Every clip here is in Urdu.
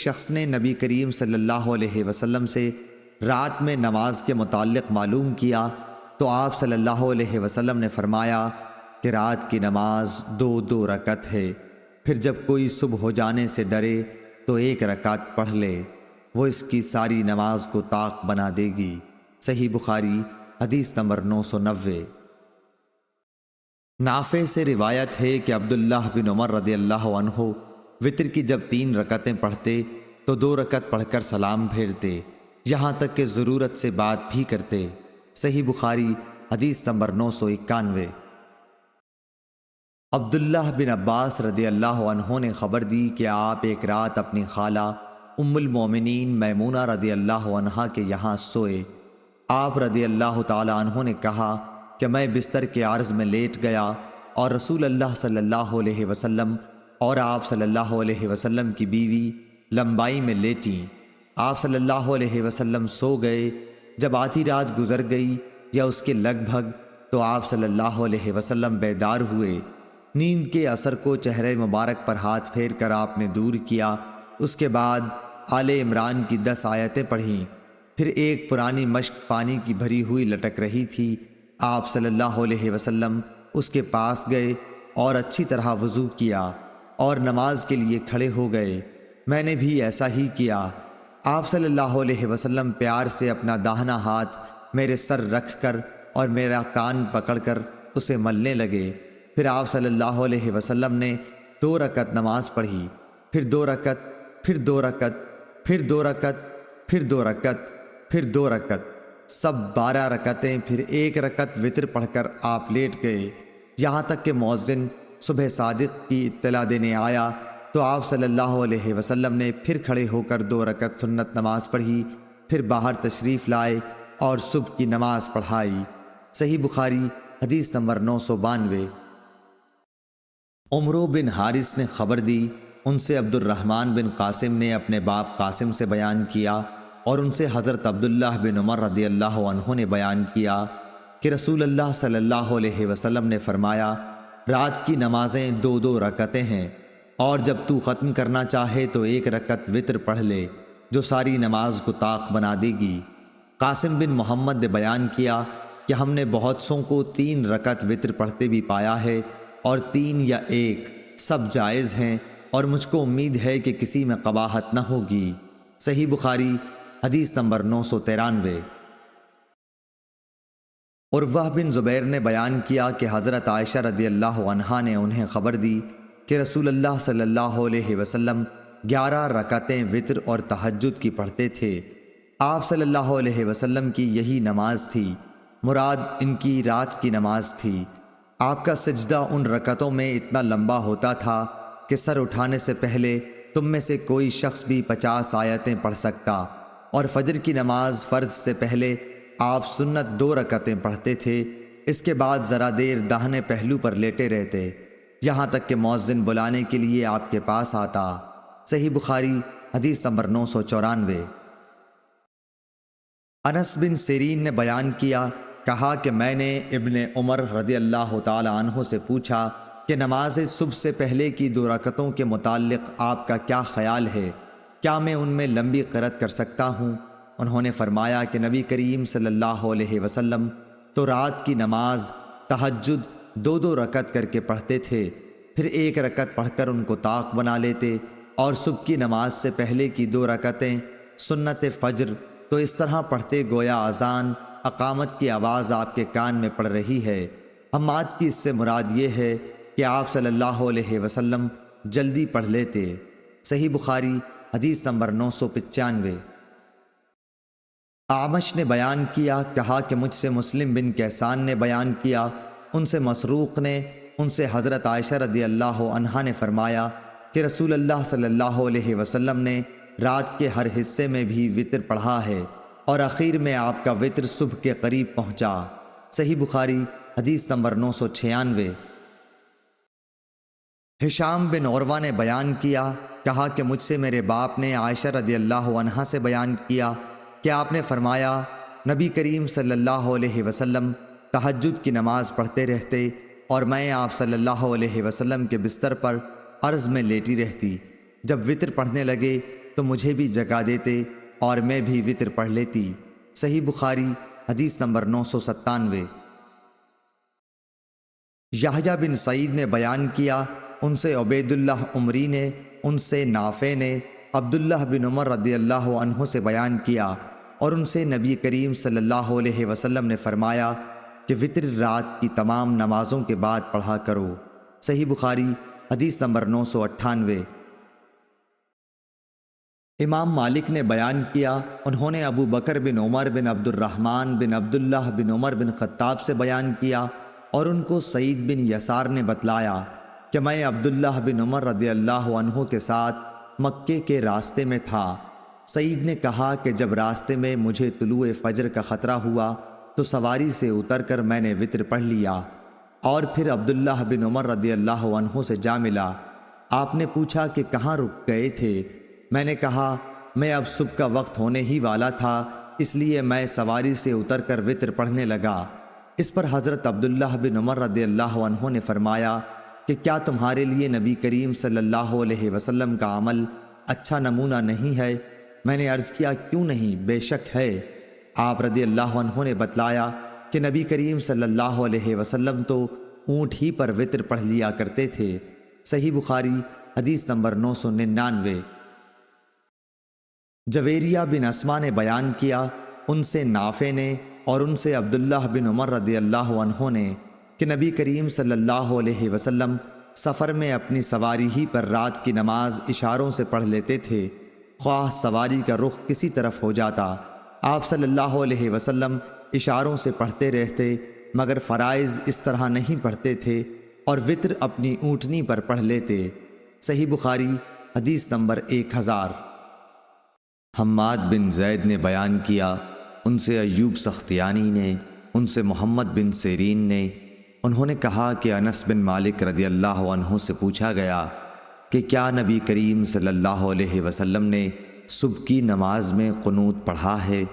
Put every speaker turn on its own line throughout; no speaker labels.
شخص نے نبی کریم صلی اللہ علیہ وسلم سے رات میں نماز کے متعلق معلوم کیا تو آپ صلی اللہ علیہ وسلم نے فرمایا کہ رات کی نماز 2 رکعت ہے، پھر جب کوئی صبح ہو جانے سے ڈرے تو 1 رکعت پڑھ لے، وہ اس کی ساری نماز کو طاق بنا دے گی۔ صحیح بخاری حدیث نمبر 990۔ نافع سے روایت ہے کہ عبداللہ بن عمر رضی اللہ عنہ وتر کی جب 3 رکعتیں پڑھتے تو 2 رکعت پڑھ کر سلام پھیرتے، یہاں تک کہ ضرورت سے بات بھی کرتے۔ صحیح بخاری حدیث نمبر 991۔ عبداللہ بن عباس رضی اللہ عنہ نے خبر دی کہ آپ ایک رات اپنی خالہ ام المومنین میمونہ رضی اللہ عنہا کے یہاں سوئے۔ آپ رضی اللہ تعالی عنہ نے کہا کہ میں بستر کے عرض میں لیٹ گیا اور رسول اللہ صلی اللہ علیہ وسلم اور آپ صلی اللہ علیہ وسلم کی بیوی لمبائی میں لیٹیں۔ آپ صلی اللہ علیہ وسلم سو گئے۔ جب آدھی رات گزر گئی یا اس کے لگ بھگ تو آپ صلی اللہ علیہ وسلم بیدار ہوئے۔ نیند کے اثر کو چہرے مبارک پر ہاتھ پھیر کر آپ نے دور کیا۔ اس کے بعد آل عمران کی 10 آیتیں پڑھیں۔ پھر ایک پرانی مشک پانی کی بھری ہوئی لٹک رہی تھی۔ آپ صلی اللہ علیہ وسلم اس کے پاس گئے اور اچھی طرح وضو کیا اور نماز کے لیے کھڑے ہو گئے۔ میں نے بھی ایسا ہی کیا۔ آپ صلی اللہ علیہ وسلم پیار سے اپنا داہنا ہاتھ میرے سر رکھ کر اور میرا کان پکڑ کر اسے ملنے لگے۔ پھر آپ صلی اللہ علیہ وسلم نے 2 رکعت نماز پڑھی، پھر 2 رکعت، پھر 2 رکعت، پھر 2 رکعت، پھر 2 رکعت، پھر 2 رکعت، سب 12 رکعتیں، پھر 1 رکعت وتر پڑھ کر آپ لیٹ گئے، یہاں تک کہ مؤذن صبح صادق کی اطلاع دینے آیا تو آپ صلی اللہ علیہ وسلم نے پھر کھڑے ہو کر 2 رکعت سنت نماز پڑھی، پھر باہر تشریف لائے اور صبح کی نماز پڑھائی۔ صحیح بخاری حدیث نمبر 992۔ عمرو بن حارث نے خبر دی، ان سے عبد الرحمن بن قاسم نے اپنے باپ قاسم سے بیان کیا اور ان سے حضرت عبداللہ بن عمر رضی اللہ عنہ نے بیان کیا کہ رسول اللہ صلی اللہ علیہ وسلم نے فرمایا، رات کی نمازیں 2 رکعتیں ہیں، اور جب تو ختم کرنا چاہے تو 1 رکعت وتر پڑھ لے، جو ساری نماز کو طاق بنا دے گی۔ قاسم بن محمد نے بیان کیا کہ ہم نے بہت سوں کو 3 رکعت وتر پڑھتے بھی پایا ہے، اور 3 یا 1 سب جائز ہیں، اور مجھ کو امید ہے کہ کسی میں قباحت نہ ہوگی۔ صحیح بخاری حدیث نمبر 993۔ عروہ بن زبیر نے بیان کیا کہ حضرت عائشہ رضی اللہ عنہا نے انہیں خبر دی کہ رسول اللہ صلی اللہ علیہ وسلم 11 رکعتیں وتر اور تہجد کی پڑھتے تھے۔ آپ صلی اللہ علیہ وسلم کی یہی نماز تھی، مراد ان کی رات کی نماز تھی۔ آپ کا سجدہ ان رکعتوں میں اتنا لمبا ہوتا تھا کہ سر اٹھانے سے پہلے تم میں سے کوئی شخص بھی 50 آیتیں پڑھ سکتا، اور فجر کی نماز فرض سے پہلے آپ سنت 2 رکعتیں پڑھتے تھے۔ اس کے بعد ذرا دیر داہنے پہلو پر لیٹے رہتے، یہاں تک کہ مؤذن بلانے کے لیے آپ کے پاس آتا۔ صحیح بخاری حدیث نمبر 994۔ انس بن سیرین نے بیان کیا، کہا کہ میں نے ابن عمر رضی اللہ تعالی عنہ سے پوچھا کہ نماز صبح سے پہلے کی 2 رکعتوں کے متعلق آپ کا کیا خیال ہے؟ کیا میں ان میں لمبی قرأت کر سکتا ہوں؟ انہوں نے فرمایا کہ نبی کریم صلی اللہ علیہ وسلم تو رات کی نماز تہجد 2 رکعت کر کے پڑھتے تھے، پھر 1 رکعت پڑھ کر ان کو طاق بنا لیتے، اور صبح کی نماز سے پہلے کی 2 رکعتیں سنت فجر تو اس طرح پڑھتے گویا اذان اقامت کی آواز آپ کے کان میں پڑ رہی ہے۔ حماد کی اس سے مراد یہ ہے کہ آپ صلی اللہ علیہ وسلم جلدی پڑھ لیتے۔ صحیح بخاری حدیث نمبر 995۔ اعمش نے بیان کیا، کہا کہ مجھ سے مسلم بن کیسان نے بیان کیا، ان سے مسروق نے، ان سے حضرت عائشہ رضی اللہ عنہا نے فرمایا کہ رسول اللہ صلی اللہ علیہ وسلم نے رات کے ہر حصے میں بھی وتر پڑھا ہے، اور اخیر میں آپ کا وتر صبح کے قریب پہنچا۔ صحیح بخاری حدیث نمبر 996۔ ہشام بن عروہ نے بیان کیا، کہا کہ مجھ سے میرے باپ نے عائشہ رضی اللہ عنہا سے بیان کیا کہ آپ نے فرمایا، نبی کریم صلی اللہ علیہ وسلم تہجد کی نماز پڑھتے رہتے، اور میں آپ صلی اللہ علیہ وسلم کے بستر پر عرض میں لیٹی رہتی۔ جب وتر پڑھنے لگے تو مجھے بھی جگا دیتے اور میں بھی وطر پڑھ لیتی۔ صحیح بخاری حدیث نمبر 997۔ یحییٰ بن سعید نے بیان کیا، ان سے عبید اللہ عمری نے، ان سے نافع نے عبداللہ بن عمر رضی اللہ عنہ سے بیان کیا، اور ان سے نبی کریم صلی اللہ علیہ وسلم نے فرمایا کہ وطر رات کی تمام نمازوں کے بعد پڑھا کرو۔ صحیح بخاری حدیث نمبر 998۔ امام مالک نے بیان کیا، انہوں نے ابو بکر بن عمر بن عبد الرحمن بن عبداللہ بن عمر بن خطاب سے بیان کیا، اور ان کو سعید بن یسار نے بتلایا کہ میں عبداللہ بن عمر رضی اللہ عنہ کے ساتھ مکے کے راستے میں تھا۔ سعید نے کہا کہ جب راستے میں مجھے طلوع فجر کا خطرہ ہوا تو سواری سے اتر کر میں نے وطر پڑھ لیا، اور پھر عبداللہ بن عمر رضی اللہ عنہ سے جا ملا۔ آپ نے پوچھا کہ کہاں رک گئے تھے؟ میں نے کہا میں اب صبح کا وقت ہونے ہی والا تھا، اس لیے میں سواری سے اتر کر وطر پڑھنے لگا۔ اس پر حضرت عبداللہ بن عمر رضی اللہ عنہ نے فرمایا کہ کیا تمہارے لیے نبی کریم صلی اللہ علیہ وسلم کا عمل اچھا نمونہ نہیں ہے؟ میں نے عرض کیا کیوں نہیں، بے شک ہے۔ آپ رضی اللہ عنہ نے بتلایا کہ نبی کریم صلی اللہ علیہ وسلم تو اونٹ ہی پر وطر پڑھ لیا کرتے تھے۔ صحیح بخاری حدیث نمبر 999۔ جویریہ بن اسما نے بیان کیا، ان سے نافع نے اور ان سے عبداللہ بن عمر رضی اللہ عنہ نے کہ نبی کریم صلی اللہ علیہ وسلم سفر میں اپنی سواری ہی پر رات کی نماز اشاروں سے پڑھ لیتے تھے، خواہ سواری کا رخ کسی طرف ہو جاتا۔ آپ صلی اللہ علیہ وسلم اشاروں سے پڑھتے رہتے، مگر فرائض اس طرح نہیں پڑھتے تھے، اور وطر اپنی اونٹنی پر پڑھ لیتے۔ صحیح بخاری حدیث نمبر 1000۔ حماد بن زید نے بیان کیا، ان سے ایوب سختیانی نے، ان سے محمد بن سیرین نے، انہوں نے کہا کہ انس بن مالک رضی اللہ عنہ سے پوچھا گیا کہ کیا نبی کریم صلی اللہ علیہ وسلم نے صبح کی نماز میں قنوت پڑھا ہے؟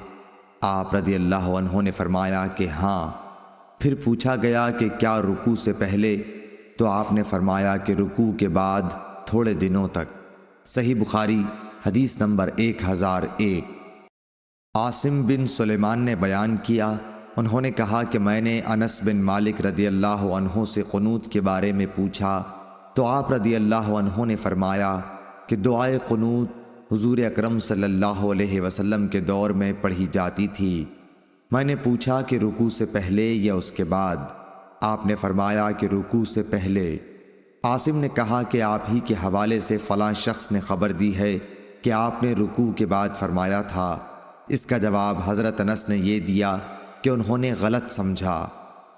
آپ رضی اللہ عنہ نے فرمایا کہ ہاں۔ پھر پوچھا گیا کہ کیا رکوع سے پہلے؟ تو آپ نے فرمایا کہ رکوع کے بعد تھوڑے دنوں تک۔ صحیح بخاری حدیث نمبر 1001۔ عاصم بن سلیمان نے بیان کیا، انہوں نے کہا کہ میں نے انس بن مالک رضی اللہ عنہ سے قنوت کے بارے میں پوچھا تو آپ رضی اللہ عنہ نے فرمایا کہ دعائے قنوت حضور اکرم صلی اللہ علیہ وسلم کے دور میں پڑھی جاتی تھی۔ میں نے پوچھا کہ رکوع سے پہلے یا اس کے بعد؟ آپ نے فرمایا کہ رکوع سے پہلے۔ عاصم نے کہا کہ آپ ہی کے حوالے سے فلاں شخص نے خبر دی ہے کہ آپ نے رکوع کے بعد فرمایا تھا۔ اس کا جواب حضرت انس نے یہ دیا کہ انہوں نے غلط سمجھا۔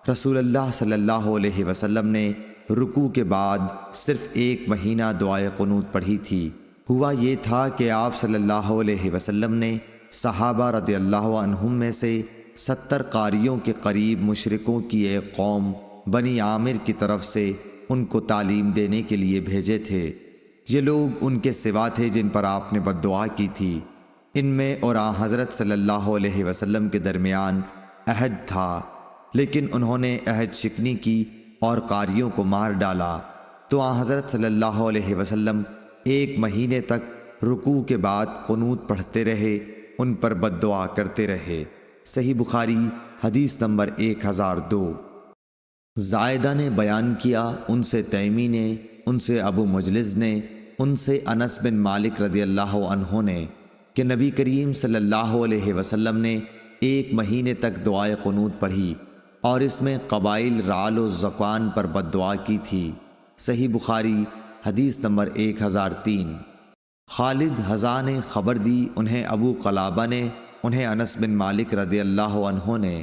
رسول اللہ صلی اللہ علیہ وسلم نے رکوع کے بعد صرف 1 مہینہ دعائے قنوت پڑھی تھی۔ ہوا یہ تھا کہ آپ صلی اللہ علیہ وسلم نے صحابہ رضی اللہ عنہم میں سے 70 قاریوں کے قریب مشرکوں کی ایک قوم بنی عامر کی طرف سے ان کو تعلیم دینے کے لیے بھیجے تھے۔ یہ لوگ ان کے سوا تھے جن پر آپ نے بد دعا کی تھی۔ ان میں اور آن حضرت صلی اللہ علیہ وسلم کے درمیان عہد تھا، لیکن انہوں نے عہد شکنی کی اور قاریوں کو مار ڈالا۔ تو آن حضرت صلی اللہ علیہ وسلم 1 مہینے تک رکوع کے بعد قنوت پڑھتے رہے، ان پر بد دعا کرتے رہے۔ صحیح بخاری حدیث نمبر 1002۔ زائدہ نے بیان کیا، ان سے تیمی نے، ان سے ابو مجلس نے، ان سے انس بن مالک رضی اللہ عنہ نے کہ نبی کریم صلی اللہ علیہ وسلم نے 1 مہینے تک دعائے قنوت پڑھی اور اس میں قبائل رعل و ذکوان پر بد دعا کی تھی۔ صحیح بخاری حدیث نمبر 1003۔ خالد حذا نے خبر دی، انہیں ابو قلابہ نے، انہیں انس بن مالک رضی اللہ عنہ نے۔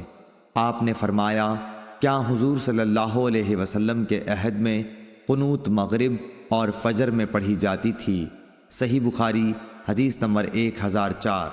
آپ نے فرمایا کیا حضور صلی اللہ علیہ وسلم کے عہد میں قنوت مغرب اور فجر میں پڑھی جاتی تھی؟ صحیح بخاری حدیث نمبر 1004۔